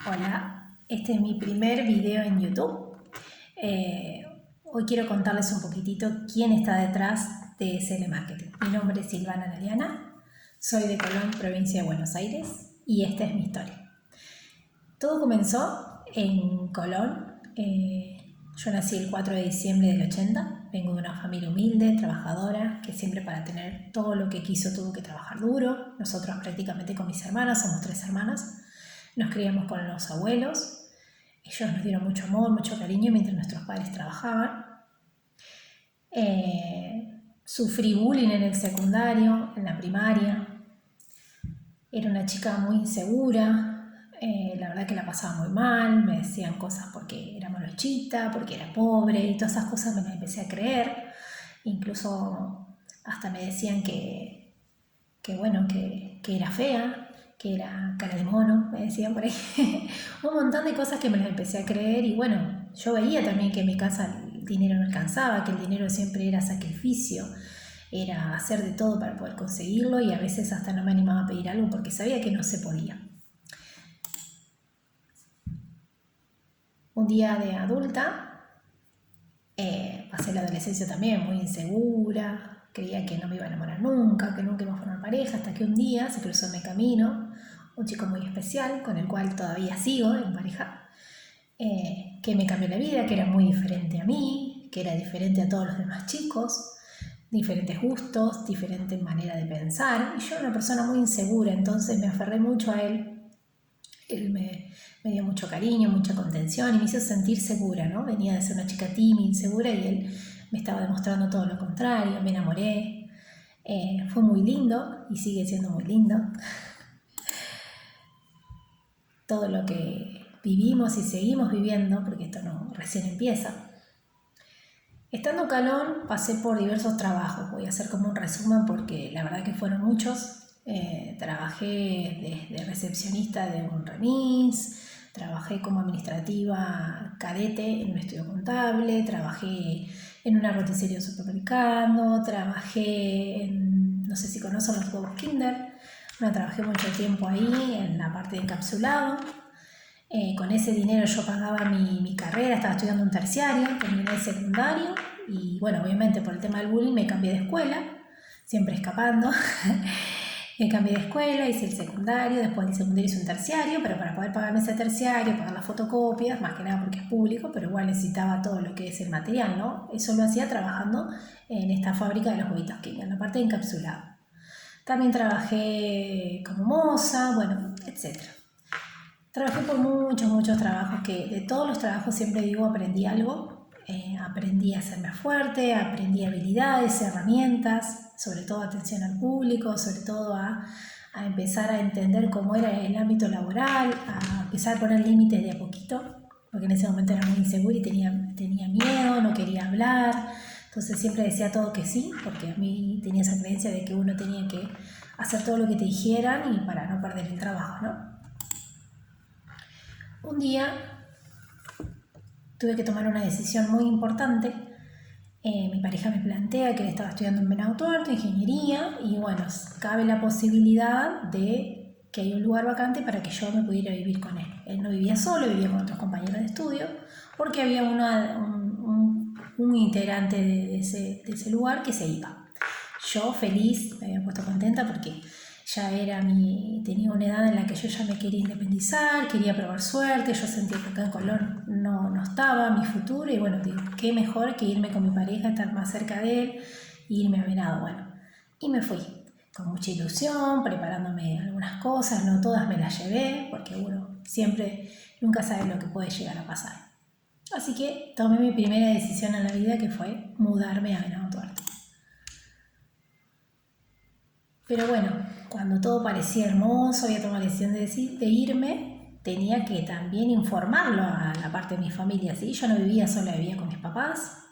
Hola, este es mi primer video en YouTube. Hoy quiero contarles un poquitito quién está detrás de SL Marketing. Mi nombre es Silvana Laliana, soy de Colón, provincia de Buenos Aires, y esta es mi historia. Todo comenzó en Colón. Yo nací el 4 de diciembre del 80, vengo de una familia humilde, trabajadora, que siempre para tener todo lo que quiso tuvo que trabajar duro. Nosotros prácticamente con mis hermanas, somos 3 hermanas, nos criamos con los abuelos. Ellos nos dieron mucho amor, mucho cariño mientras nuestros padres trabajaban. Sufrí bullying en el secundario, en la primaria. Era una chica muy insegura. La verdad que la pasaba muy mal. Me decían cosas porque era morochita, porque era pobre, y todas esas cosas me las empecé a creer. Incluso hasta me decían que era fea, que era cara de mono, me decían por ahí. Un montón de cosas que me las empecé a creer. Y bueno, yo veía también que en mi casa el dinero no alcanzaba, que el dinero siempre era sacrificio, era hacer de todo para poder conseguirlo, y a veces hasta no me animaba a pedir algo porque sabía que no se podía. Un día de adulta, pasé la adolescencia también muy insegura, creía que no me iba a enamorar nunca, que nunca iba a formar pareja, hasta que un día se cruzó en mi camino un chico muy especial, con el cual todavía sigo en pareja, que me cambió la vida, que era muy diferente a mí, que era diferente a todos los demás chicos, diferentes gustos, diferente manera de pensar, y yo era una persona muy insegura, entonces me aferré mucho a él. Él me dio mucho cariño, mucha contención y me hizo sentir segura, ¿no? Venía de ser una chica tímida, insegura, y él me estaba demostrando todo lo contrario. Me enamoré. Fue muy lindo y sigue siendo muy lindo todo lo que vivimos y seguimos viviendo, porque esto no recién empieza. Estando en Calón pasé por diversos trabajos. Voy a hacer como un resumen porque la verdad que fueron muchos. Trabajé de recepcionista de un remis, trabajé como administrativa cadete en un estudio contable, trabajé en una roticería de supermercado, trabajé en, no sé si conocen los huevos Kinder. Bueno, trabajé mucho tiempo ahí en la parte de encapsulado. Con ese dinero yo pagaba mi carrera, estaba estudiando un terciario, terminé el secundario y bueno, obviamente por el tema del bullying me cambié de escuela, siempre escapando. Me cambié de escuela, hice el secundario, después del secundario hice un terciario, pero para poder pagarme ese terciario, pagar las fotocopias, más que nada porque es público, pero igual necesitaba todo lo que es el material, ¿no? Eso lo hacía trabajando en esta fábrica de los huevitos King, en la parte de encapsulado. También trabajé como moza, bueno, etcétera. Trabajé por muchos trabajos, que de todos los trabajos siempre digo aprendí algo. Aprendí a hacerme fuerte, aprendí habilidades, herramientas, sobre todo atención al público, sobre todo a empezar a entender cómo era el ámbito laboral, a empezar a poner límites de a poquito, porque en ese momento era muy insegura y tenía miedo, no quería hablar. Entonces siempre decía todo que sí, porque a mí tenía esa creencia de que uno tenía que hacer todo lo que te dijeran y para no perder el trabajo, ¿no? Un día tuve que tomar una decisión muy importante. Mi pareja me plantea que él estaba estudiando en Benautuerto, ingeniería, y bueno, cabe la posibilidad de que hay un lugar vacante para que yo me pudiera vivir con él. Él no vivía solo, vivía con otros compañeros de estudio, porque había un integrante de ese lugar que se iba. Yo feliz, me había puesto contenta porque ya tenía una edad en la que yo ya me quería independizar, quería probar suerte. Yo sentía que acá en Colón no estaba mi futuro, y bueno, digo, qué mejor que irme con mi pareja, estar más cerca de él e irme a Venado. Bueno, y me fui con mucha ilusión, preparándome algunas cosas, no todas me las llevé, porque uno siempre nunca sabe lo que puede llegar a pasar. Así que tomé mi primera decisión en la vida, que fue mudarme a Venado Tuerto. Pero bueno, cuando todo parecía hermoso, había tomado la decisión de irme, tenía que también informarlo a la parte de mi familia, ¿sí? Yo no vivía sola, vivía con mis papás.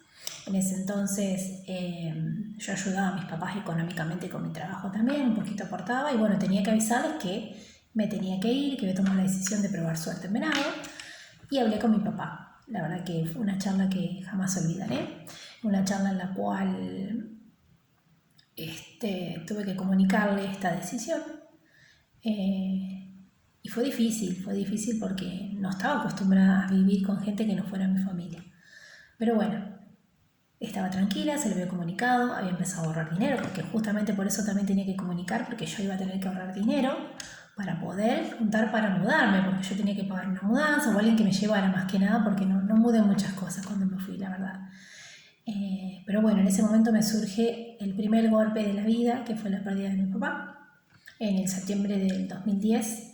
En ese entonces yo ayudaba a mis papás económicamente con mi trabajo también, un poquito aportaba, y bueno, tenía que avisarles que me tenía que ir, que había tomado la decisión de probar suerte en Venado, y hablé con mi papá. La verdad que fue una charla que jamás olvidaré, una charla en la cual tuve que comunicarle esta decisión, y Y fue difícil porque no estaba acostumbrada a vivir con gente que no fuera mi familia. Pero bueno, estaba tranquila, se lo había comunicado, había empezado a ahorrar dinero, porque justamente por eso también tenía que comunicar, porque yo iba a tener que ahorrar dinero para poder juntar para mudarme, porque yo tenía que pagar una mudanza o alguien que me llevara más que nada, porque no mudé muchas cosas cuando me fui, la verdad. Pero bueno, en ese momento me surge el primer golpe de la vida, que fue la pérdida de mi papá. En el septiembre del 2010,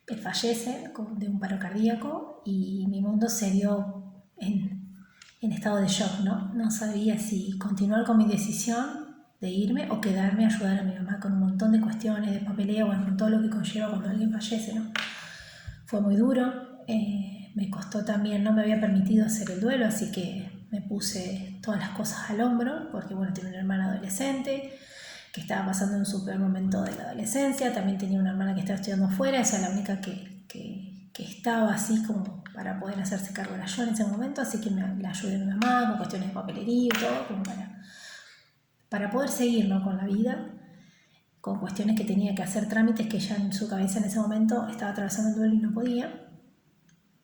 él fallece de un paro cardíaco y mi mundo se vio en estado de shock, ¿no? No sabía si continuar con mi decisión de irme o quedarme a ayudar a mi mamá con un montón de cuestiones, de papeleo, bueno, con todo lo que conlleva cuando alguien fallece, ¿no? Fue muy duro, me costó también, no me había permitido hacer el duelo, así que me puse todas las cosas al hombro, porque bueno, tenía una hermana adolescente que estaba pasando en su peor momento de la adolescencia, también tenía una hermana que estaba estudiando fuera, esa es la única que estaba así como para poder hacerse cargo de yo en ese momento, así que la ayudé a mi mamá con cuestiones de papelería y todo, como para poder seguir, ¿no?, con la vida, con cuestiones que tenía que hacer, trámites que ella en su cabeza en ese momento estaba atravesando el duelo y no podía.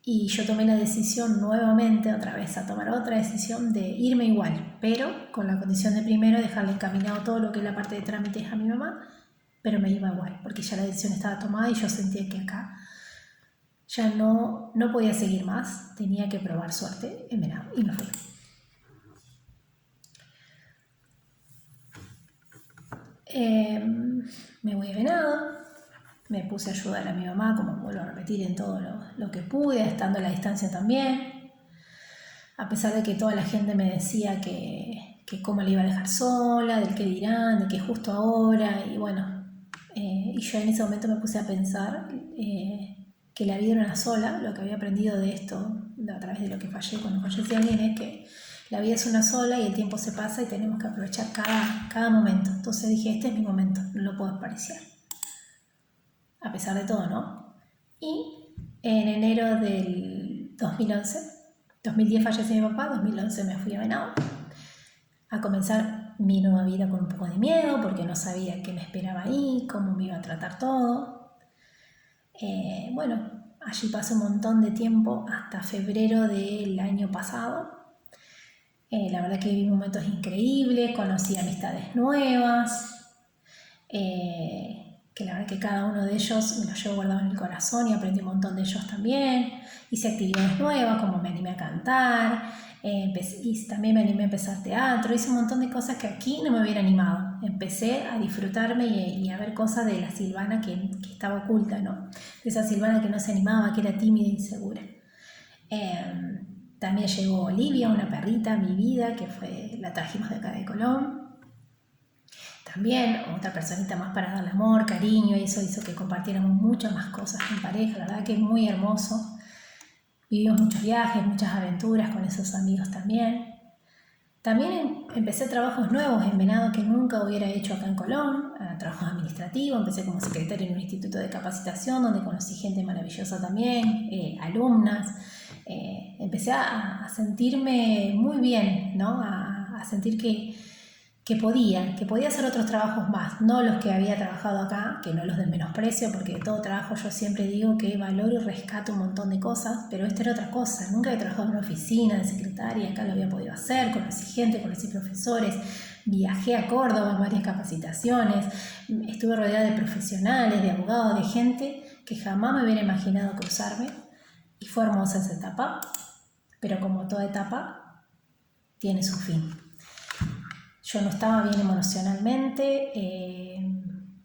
Y yo tomé la decisión nuevamente, otra vez, a tomar otra decisión de irme igual, pero con la condición de primero dejarle encaminado todo lo que es la parte de trámites a mi mamá, pero me iba igual, porque ya la decisión estaba tomada y yo sentía que acá ya no podía seguir más, tenía que probar suerte en Venado y me fui. Me voy a Venado, me puse a ayudar a mi mamá, como vuelvo a repetir, en todo lo que pude, estando a la distancia también, a pesar de que toda la gente me decía que cómo le iba a dejar sola, del qué dirán, de que justo ahora, y bueno, y yo en ese momento me puse a pensar que la vida era una sola. Lo que había aprendido de esto, a través de lo que fallé cuando falleció alguien, es que la vida es una sola y el tiempo se pasa y tenemos que aprovechar cada momento. Entonces dije, este es mi momento, no lo puedo desperdiciar. A pesar de todo, ¿no? Y en enero del 2010 falleció mi papá, 2011 me fui a Venado a comenzar mi nueva vida con un poco de miedo, porque no sabía qué me esperaba ahí, cómo me iba a tratar todo. Bueno, allí pasé un montón de tiempo hasta febrero del año pasado. La verdad que viví momentos increíbles, conocí amistades nuevas, que la verdad que cada uno de ellos me los llevo guardado en el corazón y aprendí un montón de ellos también. Hice actividades nuevas, como me animé a cantar, y también me animé a empezar teatro, hice un montón de cosas que aquí no me hubiera animado. Empecé a disfrutarme y a ver cosas de la Silvana que estaba oculta, ¿no? De esa Silvana que no se animaba, que era tímida e insegura. También llegó Olivia, una perrita a mi vida, que la trajimos de acá de Colón. También otra personita más para darle amor, cariño, y eso hizo que compartiéramos muchas más cosas en pareja. La verdad que es muy hermoso. Vivimos muchos viajes, muchas aventuras con esos amigos también. También empecé trabajos nuevos en Venado que nunca hubiera hecho acá en Colón, trabajos administrativos. Empecé como secretaria en un instituto de capacitación donde conocí gente maravillosa también, alumnas. Empecé a sentirme muy bien, ¿no? A sentir que podía hacer otros trabajos más, no los que había trabajado acá, que no los del menosprecio, porque de todo trabajo yo siempre digo que valoro y rescato un montón de cosas, pero esta era otra cosa. Nunca había trabajado en una oficina de secretaria, acá lo había podido hacer, conocí gente, conocí profesores, viajé a Córdoba en varias capacitaciones, estuve rodeada de profesionales, de abogados, de gente que jamás me hubiera imaginado cruzarme, y fue hermosa esa etapa, pero como toda etapa, tiene su fin. Yo no estaba bien emocionalmente,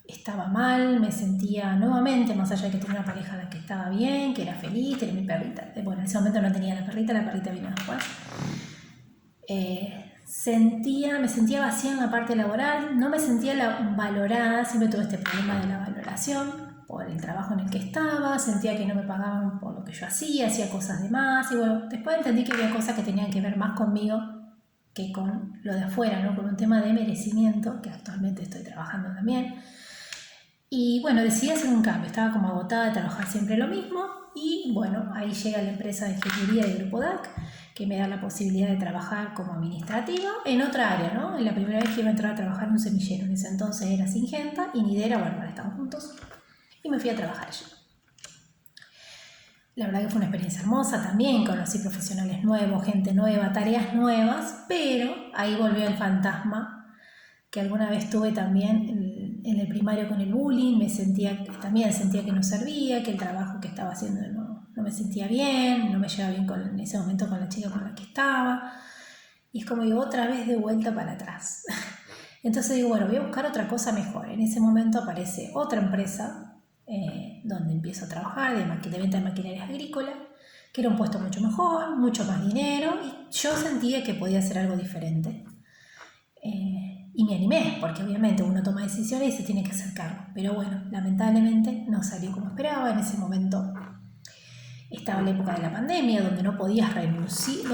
estaba mal, me sentía nuevamente, más allá de que tenía una pareja en la que estaba bien, que era feliz, tenía mi perrita. Bueno, en ese momento no tenía la perrita vino después. Me sentía vacía en la parte laboral, no me sentía valorada, siempre tuve este problema de la valoración por el trabajo en el que estaba, sentía que no me pagaban por lo que yo hacía cosas de más, y bueno, después entendí que había cosas que tenían que ver más conmigo que con lo de afuera, ¿no? Con un tema de merecimiento, que actualmente estoy trabajando también. Y bueno, decidí hacer un cambio, estaba como agotada de trabajar siempre lo mismo, y bueno, ahí llega la empresa de ingeniería de Grupo DAC, que me da la posibilidad de trabajar como administrativa en otra área, ¿no? La primera vez que iba a entrar a trabajar en un semillero, en ese entonces era Singenta y Nidera, bueno, ahora estamos juntos, y me fui a trabajar allí. La verdad que fue una experiencia hermosa también, conocí profesionales nuevos, gente nueva, tareas nuevas, pero ahí volvió el fantasma que alguna vez tuve también en el primario con el bullying. También sentía que no servía, que el trabajo que estaba haciendo no me sentía bien, no me llevaba bien en ese momento con la chica con la que estaba. Y es como digo, otra vez de vuelta para atrás. Entonces digo, bueno, voy a buscar otra cosa mejor. En ese momento aparece otra empresa donde empiezo a trabajar de venta de maquinarias agrícolas, que era un puesto mucho mejor, mucho más dinero, y yo sentía que podía hacer algo diferente. Y me animé, porque obviamente uno toma decisiones y se tiene que hacer cargo. Pero bueno, lamentablemente no salió como esperaba. En ese momento estaba la época de la pandemia, donde no podías renunciar,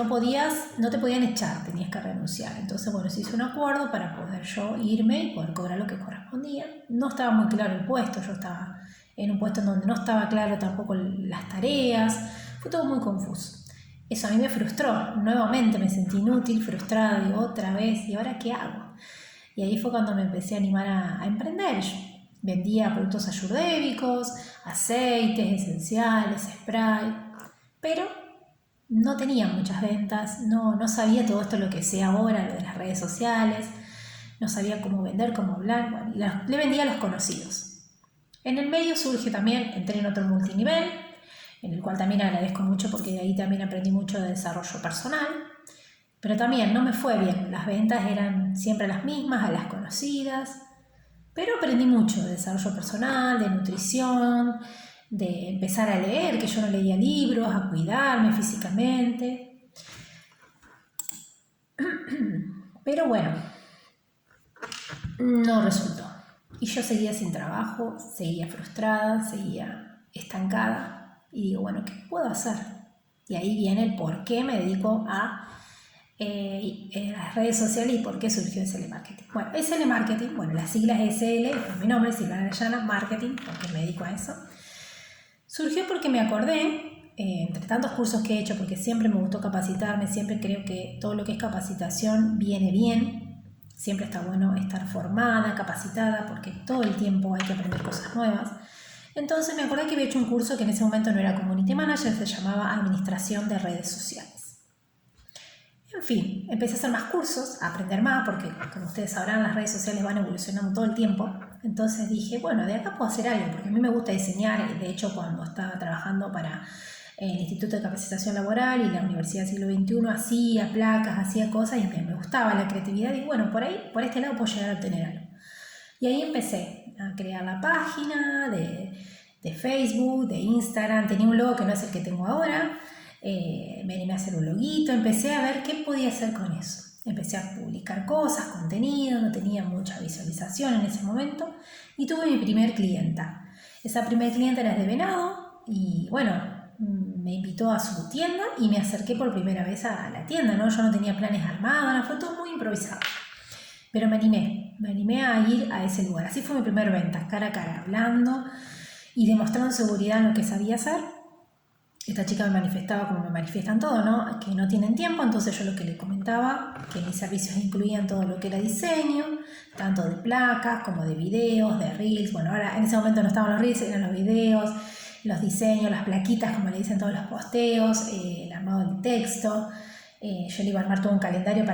no te podían echar, tenías que renunciar. Entonces, bueno, se hizo un acuerdo para poder yo irme y poder cobrar lo que correspondía. No estaba muy claro el puesto, yo estaba en un puesto en donde no estaba claro tampoco las tareas, fue todo muy confuso. Eso a mí me frustró, nuevamente me sentí inútil, frustrada, digo, otra vez, ¿y ahora qué hago? Y ahí fue cuando me empecé a animar a emprender. Yo vendía productos ayurvédicos, aceites esenciales, spray, pero no tenía muchas ventas, no sabía todo esto lo que sé ahora, lo de las redes sociales, no sabía cómo vender, cómo hablar, bueno, le vendía a los conocidos. En el medio surge también, entré en otro multinivel, en el cual también agradezco mucho porque de ahí también aprendí mucho de desarrollo personal, pero también no me fue bien, las ventas eran siempre las mismas, a las conocidas, pero aprendí mucho de desarrollo personal, de nutrición, de empezar a leer, que yo no leía libros, a cuidarme físicamente. Pero bueno, no resultó. Y yo seguía sin trabajo, seguía frustrada, seguía estancada. Y digo, bueno, ¿qué puedo hacer? Y ahí viene el por qué me dedico a las redes sociales y por qué surgió SL Marketing. Bueno, SL Marketing, bueno, las siglas SL, es mi nombre, Silvana Arellano Marketing, porque me dedico a eso. Surgió porque me acordé, entre tantos cursos que he hecho, porque siempre me gustó capacitarme, siempre creo que todo lo que es capacitación viene bien, siempre está bueno estar formada, capacitada, porque todo el tiempo hay que aprender cosas nuevas. Entonces me acordé que había hecho un curso que en ese momento no era Community Manager, se llamaba Administración de Redes Sociales. En fin, empecé a hacer más cursos, a aprender más, porque como ustedes sabrán, las redes sociales van evolucionando todo el tiempo. Entonces dije, bueno, de acá puedo hacer algo, porque a mí me gusta diseñar. De hecho, cuando estaba trabajando para el Instituto de Capacitación Laboral y la Universidad del Siglo XXI, hacía placas, hacía cosas y me gustaba la creatividad. Y bueno, por este lado puedo llegar a obtener algo. Y ahí empecé a crear la página de Facebook, de Instagram. Tenía un logo que no es el que tengo ahora. Me animé a hacer un loguito, empecé a ver qué podía hacer con eso. Empecé a publicar cosas, contenido, no tenía mucha visualización en ese momento y tuve mi primer clienta. Esa primer clienta era de Venado y bueno, me invitó a su tienda y me acerqué por primera vez a la tienda, ¿no? Yo no tenía planes armados, fue todo muy improvisado. Pero me animé a ir a ese lugar. Así fue mi primer venta, cara a cara, hablando y demostrando seguridad en lo que sabía hacer. Esta chica me manifestaba como me manifiestan todo, ¿no? Que no tienen tiempo, entonces yo lo que le comentaba, que mis servicios incluían todo lo que era diseño, tanto de placas como de videos, de reels. Bueno, ahora en ese momento no estaban los reels, eran los videos, los diseños, las plaquitas, como le dicen todos los posteos, el armado del texto. Yo le iba a armar todo un calendario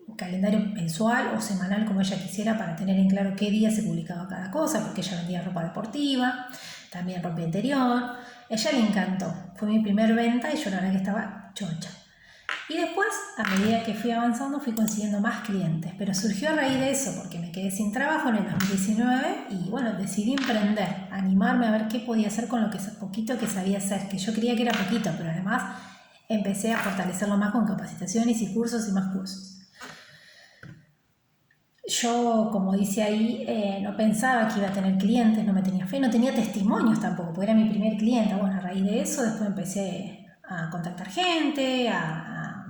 un calendario mensual o semanal como ella quisiera para tener en claro qué día se publicaba cada cosa, porque ella vendía ropa deportiva, también ropa interior. Ella le encantó, fue mi primer venta y yo la verdad que estaba chocha. Y después, a medida que fui avanzando, fui consiguiendo más clientes, pero surgió a raíz de eso, porque me quedé sin trabajo en el 2019 y bueno, decidí emprender, animarme a ver qué podía hacer con lo que poquito que sabía hacer, que yo creía que era poquito, pero además empecé a fortalecerlo más con capacitaciones y cursos y más cursos. Yo, como dice ahí, no pensaba que iba a tener clientes, no me tenía fe, no tenía testimonios tampoco, porque era mi primer cliente. Bueno, a raíz de eso después empecé a contactar gente,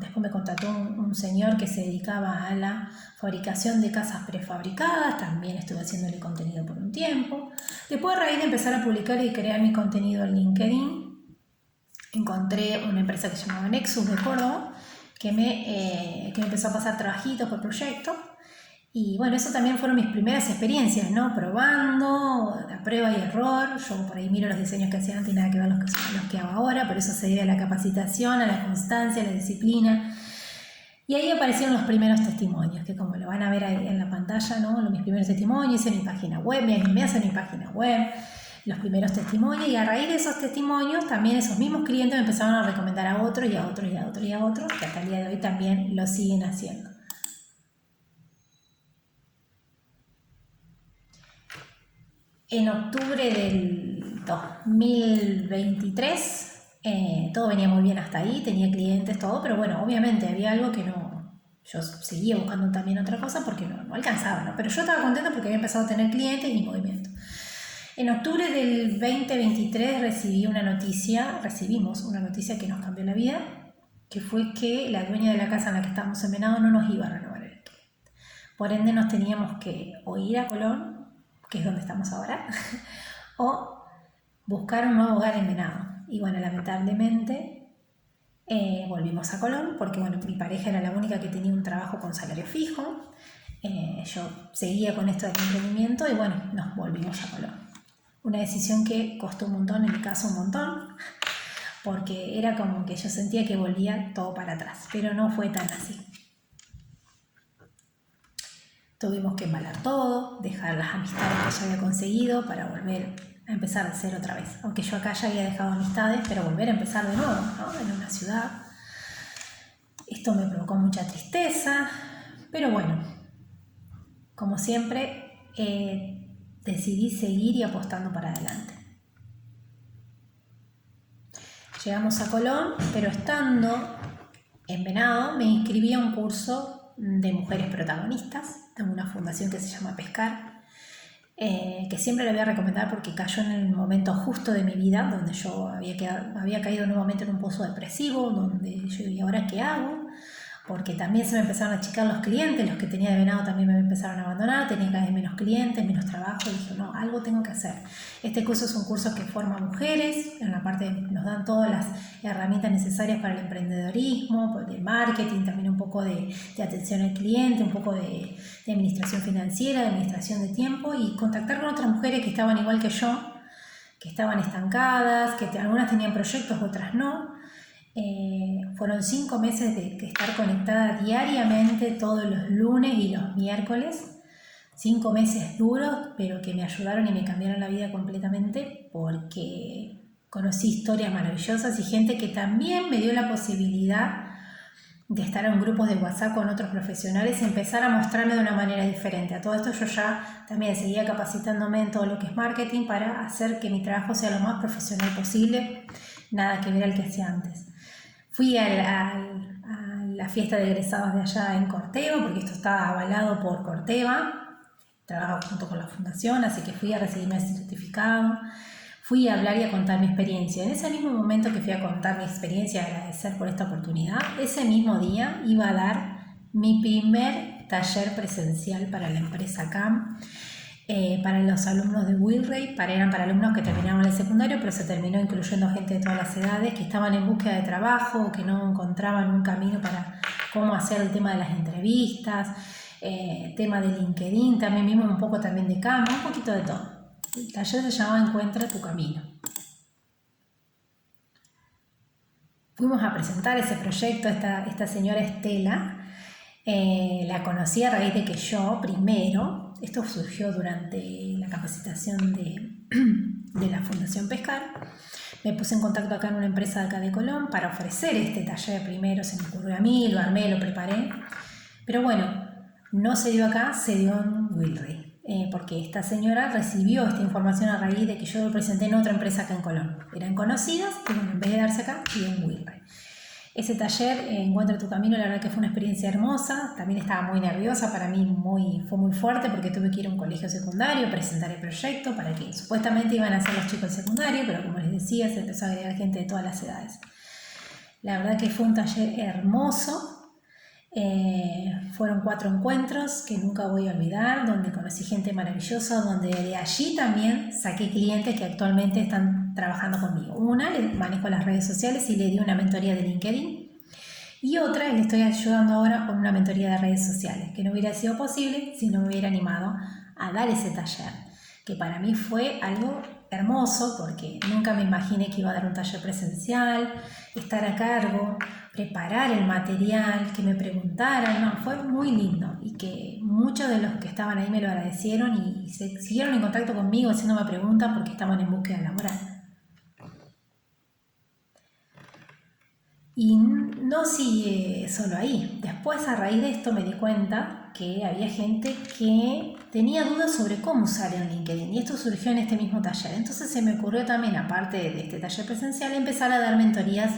después me contactó un señor que se dedicaba a la fabricación de casas prefabricadas, también estuve haciéndole contenido por un tiempo. Después, a raíz de empezar a publicar y crear mi contenido en LinkedIn, encontré una empresa que se llamaba Nexus de Córdoba, que me empezó a pasar trabajitos por proyectos. Y bueno, eso también fueron mis primeras experiencias, ¿no? Probando, a prueba y error. Yo por ahí miro los diseños que hacía antes y nada que ver los que hago ahora, pero eso se debe a la capacitación, a la constancia, a la disciplina. Y ahí aparecieron los primeros testimonios, que como lo van a ver ahí en la pantalla, ¿no? Mis primeros testimonios, hice mi página web, me animé a hacer mi página web, los primeros testimonios, y a raíz de esos testimonios también esos mismos clientes me empezaron a recomendar a otros y a otros y a otros y a otros, que hasta el día de hoy también lo siguen haciendo. En octubre del 2023 todo venía muy bien hasta ahí, tenía clientes, todo, pero bueno, obviamente había algo que no, yo seguía buscando también otra cosa porque no alcanzaba, ¿no? Pero yo estaba contenta porque había empezado a tener clientes y movimiento. En octubre del 2023 recibimos una noticia que nos cambió la vida, que fue que la dueña de la casa en la que estábamos en Venado no nos iba a renovar el alquiler. Por ende nos teníamos que o ir a Colón, que es donde estamos ahora, o buscar un nuevo hogar en Venado. Y bueno, lamentablemente volvimos a Colón porque bueno, mi pareja era la única que tenía un trabajo con salario fijo. Yo seguía con esto del emprendimiento y bueno, nos volvimos a Colón. Una decisión que costó un montón, en mi caso un montón, porque era como que yo sentía que volvía todo para atrás, pero no fue tan así. Tuvimos que embalar todo, dejar las amistades que ya había conseguido para volver a empezar de cero otra vez. Aunque yo acá ya había dejado amistades, pero volver a empezar de nuevo, ¿no? En una ciudad. Esto me provocó mucha tristeza, pero bueno, como siempre, decidí seguir y apostando para adelante. Llegamos a Colón, pero estando en Venado me inscribí a un curso de mujeres protagonistas de una fundación que se llama Pescar, que siempre le voy a recomendar porque cayó en el momento justo de mi vida, donde yo había caído nuevamente en un pozo depresivo, donde yo, ¿y ahora qué hago? Porque también se me empezaron a achicar los clientes, los que tenía de Venado también me empezaron a abandonar, tenía cada vez menos clientes, menos trabajo, y dije, no, algo tengo que hacer. Este curso es un curso que forma mujeres, en la parte nos dan todas las herramientas necesarias para el emprendedorismo, de marketing, también un poco de atención al cliente, un poco de administración financiera, de administración de tiempo, y contactar con otras mujeres que estaban igual que yo, que estaban estancadas, que algunas tenían proyectos, otras no. Fueron 5 meses de estar conectada diariamente todos los lunes y los miércoles. 5 meses duros, pero que me ayudaron y me cambiaron la vida completamente porque conocí historias maravillosas y gente que también me dio la posibilidad de estar en grupos de WhatsApp con otros profesionales y empezar a mostrarme de una manera diferente. A todo esto yo ya también seguía capacitándome en todo lo que es marketing para hacer que mi trabajo sea lo más profesional posible, nada que ver al que hacía antes. Fui a la fiesta de egresados de allá en Corteva, porque esto está avalado por Corteva, trabajo junto con la fundación, así que fui a recibirme ese certificado, fui a hablar y a contar mi experiencia. En ese mismo momento que fui a contar mi experiencia, a agradecer por esta oportunidad, ese mismo día iba a dar mi primer taller presencial para la empresa CAM, para los alumnos de Wilray, eran para alumnos que terminaban el secundario, pero se terminó incluyendo gente de todas las edades que estaban en búsqueda de trabajo, que no encontraban un camino para cómo hacer el tema de las entrevistas, tema de LinkedIn, también mismo un poco también de CAM, un poquito de todo. El taller se llamaba Encuentra tu camino. Fuimos a presentar ese proyecto, esta señora Estela, la conocí a raíz de que yo primero, esto surgió durante la capacitación de la Fundación Pescar, me puse en contacto acá en una empresa de acá de Colón para ofrecer este taller primero, se me ocurrió a mí, lo armé, lo preparé, pero bueno, no se dio acá, se dio en Wilray, porque esta señora recibió esta información a raíz de que yo lo presenté en otra empresa acá en Colón, eran conocidas, pero en vez de darse acá, dio en Wilray. Ese taller, Encuentra tu camino, la verdad que fue una experiencia hermosa. También estaba muy nerviosa, para mí fue muy fuerte porque tuve que ir a un colegio secundario, presentar el proyecto para que supuestamente iban a ser los chicos secundarios, pero como les decía, se empezó a agregar gente de todas las edades. La verdad que fue un taller hermoso. Fueron 4 encuentros que nunca voy a olvidar, donde conocí gente maravillosa, donde de allí también saqué clientes que actualmente están trabajando conmigo. Una, le manejo las redes sociales y le di una mentoría de LinkedIn, Y otra, le estoy ayudando ahora con una mentoría de redes sociales, que no hubiera sido posible si no me hubiera animado a dar ese taller, que para mí fue algo hermoso porque nunca me imaginé que iba a dar un taller presencial, estar a cargo, preparar el material, que me preguntaran, no, fue muy lindo y que muchos de los que estaban ahí me lo agradecieron y se siguieron en contacto conmigo haciéndome preguntas porque estaban en búsqueda laboral. Y no sigue solo ahí. Después, a raíz de esto, me di cuenta que había gente que tenía dudas sobre cómo usar el LinkedIn. Y esto surgió en este mismo taller. Entonces se me ocurrió también, aparte de este taller presencial, empezar a dar mentorías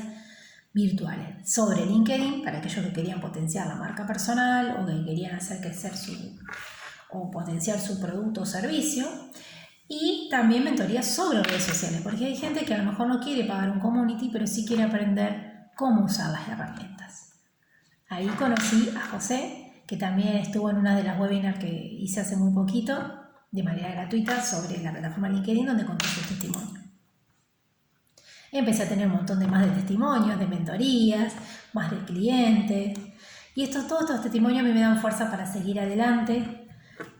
virtuales sobre LinkedIn para aquellos que querían potenciar la marca personal o que querían hacer crecer o potenciar su producto o servicio. Y también mentorías sobre redes sociales, porque hay gente que a lo mejor no quiere pagar un community, pero sí quiere aprender cómo usar las herramientas. Ahí conocí a José, que también estuvo en una de las webinars que hice hace muy poquito, de manera gratuita, sobre la plataforma LinkedIn, donde contó su testimonio. Empecé a tener un montón de más de testimonios, de mentorías, más de clientes. Y todos estos testimonios a mí me dan fuerza para seguir adelante,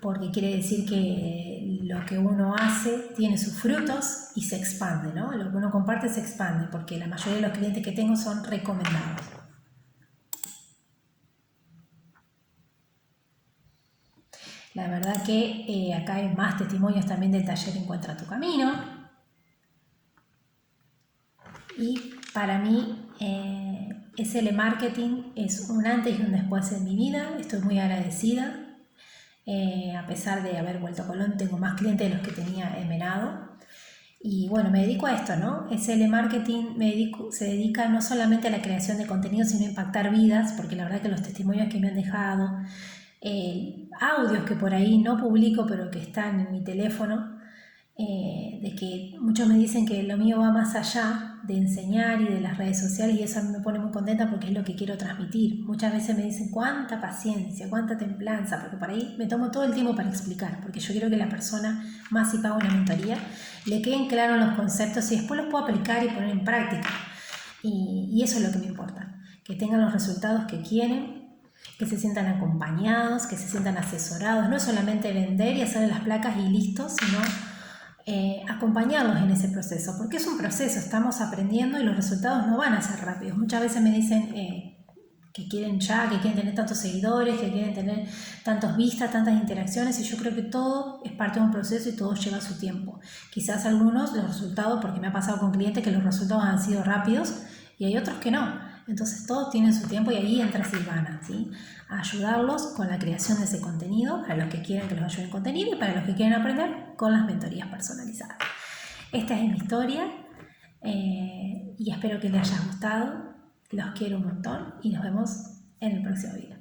porque quiere decir que lo que uno hace tiene sus frutos y se expande, ¿no? Lo que uno comparte se expande, porque la mayoría de los clientes que tengo son recomendados. La verdad que acá hay más testimonios también del taller Encuentra tu Camino. Y para mí SL Marketing es un antes y un después en mi vida. Estoy muy agradecida. A pesar de haber vuelto a Colón, tengo más clientes de los que tenía en Venado. Y bueno, me dedico a esto, ¿no? SL Marketing se dedica no solamente a la creación de contenido, sino a impactar vidas, porque la verdad que los testimonios que me han dejado, audios que por ahí no publico, pero que están en mi teléfono, de que muchos me dicen que lo mío va más allá de enseñar y de las redes sociales, y eso a mí me pone muy contenta porque es lo que quiero transmitir. Muchas veces me dicen cuánta paciencia, cuánta templanza, porque por ahí me tomo todo el tiempo para explicar, porque yo quiero que la persona, más si paga una mentoría, le queden claros los conceptos y después los pueda aplicar y poner en práctica. Y eso es lo que me importa, que tengan los resultados que quieren, que se sientan acompañados, que se sientan asesorados, no solamente vender y hacerle las placas y listo, sino acompañarlos en ese proceso, porque es un proceso, estamos aprendiendo y los resultados no van a ser rápidos. Muchas veces me dicen que quieren que quieren tener tantos seguidores, que quieren tener tantas vistas, tantas interacciones, y yo creo que todo es parte de un proceso y todo lleva su tiempo. Quizás algunos los resultados, porque me ha pasado con clientes que los resultados han sido rápidos y hay otros que no. Entonces todos tienen su tiempo y ahí entra Silvana, ¿sí? A ayudarlos con la creación de ese contenido, para los que quieren que los ayude en contenido y para los que quieren aprender con las mentorías personalizadas. Esta es mi historia y espero que les haya gustado. Los quiero un montón y nos vemos en el próximo video.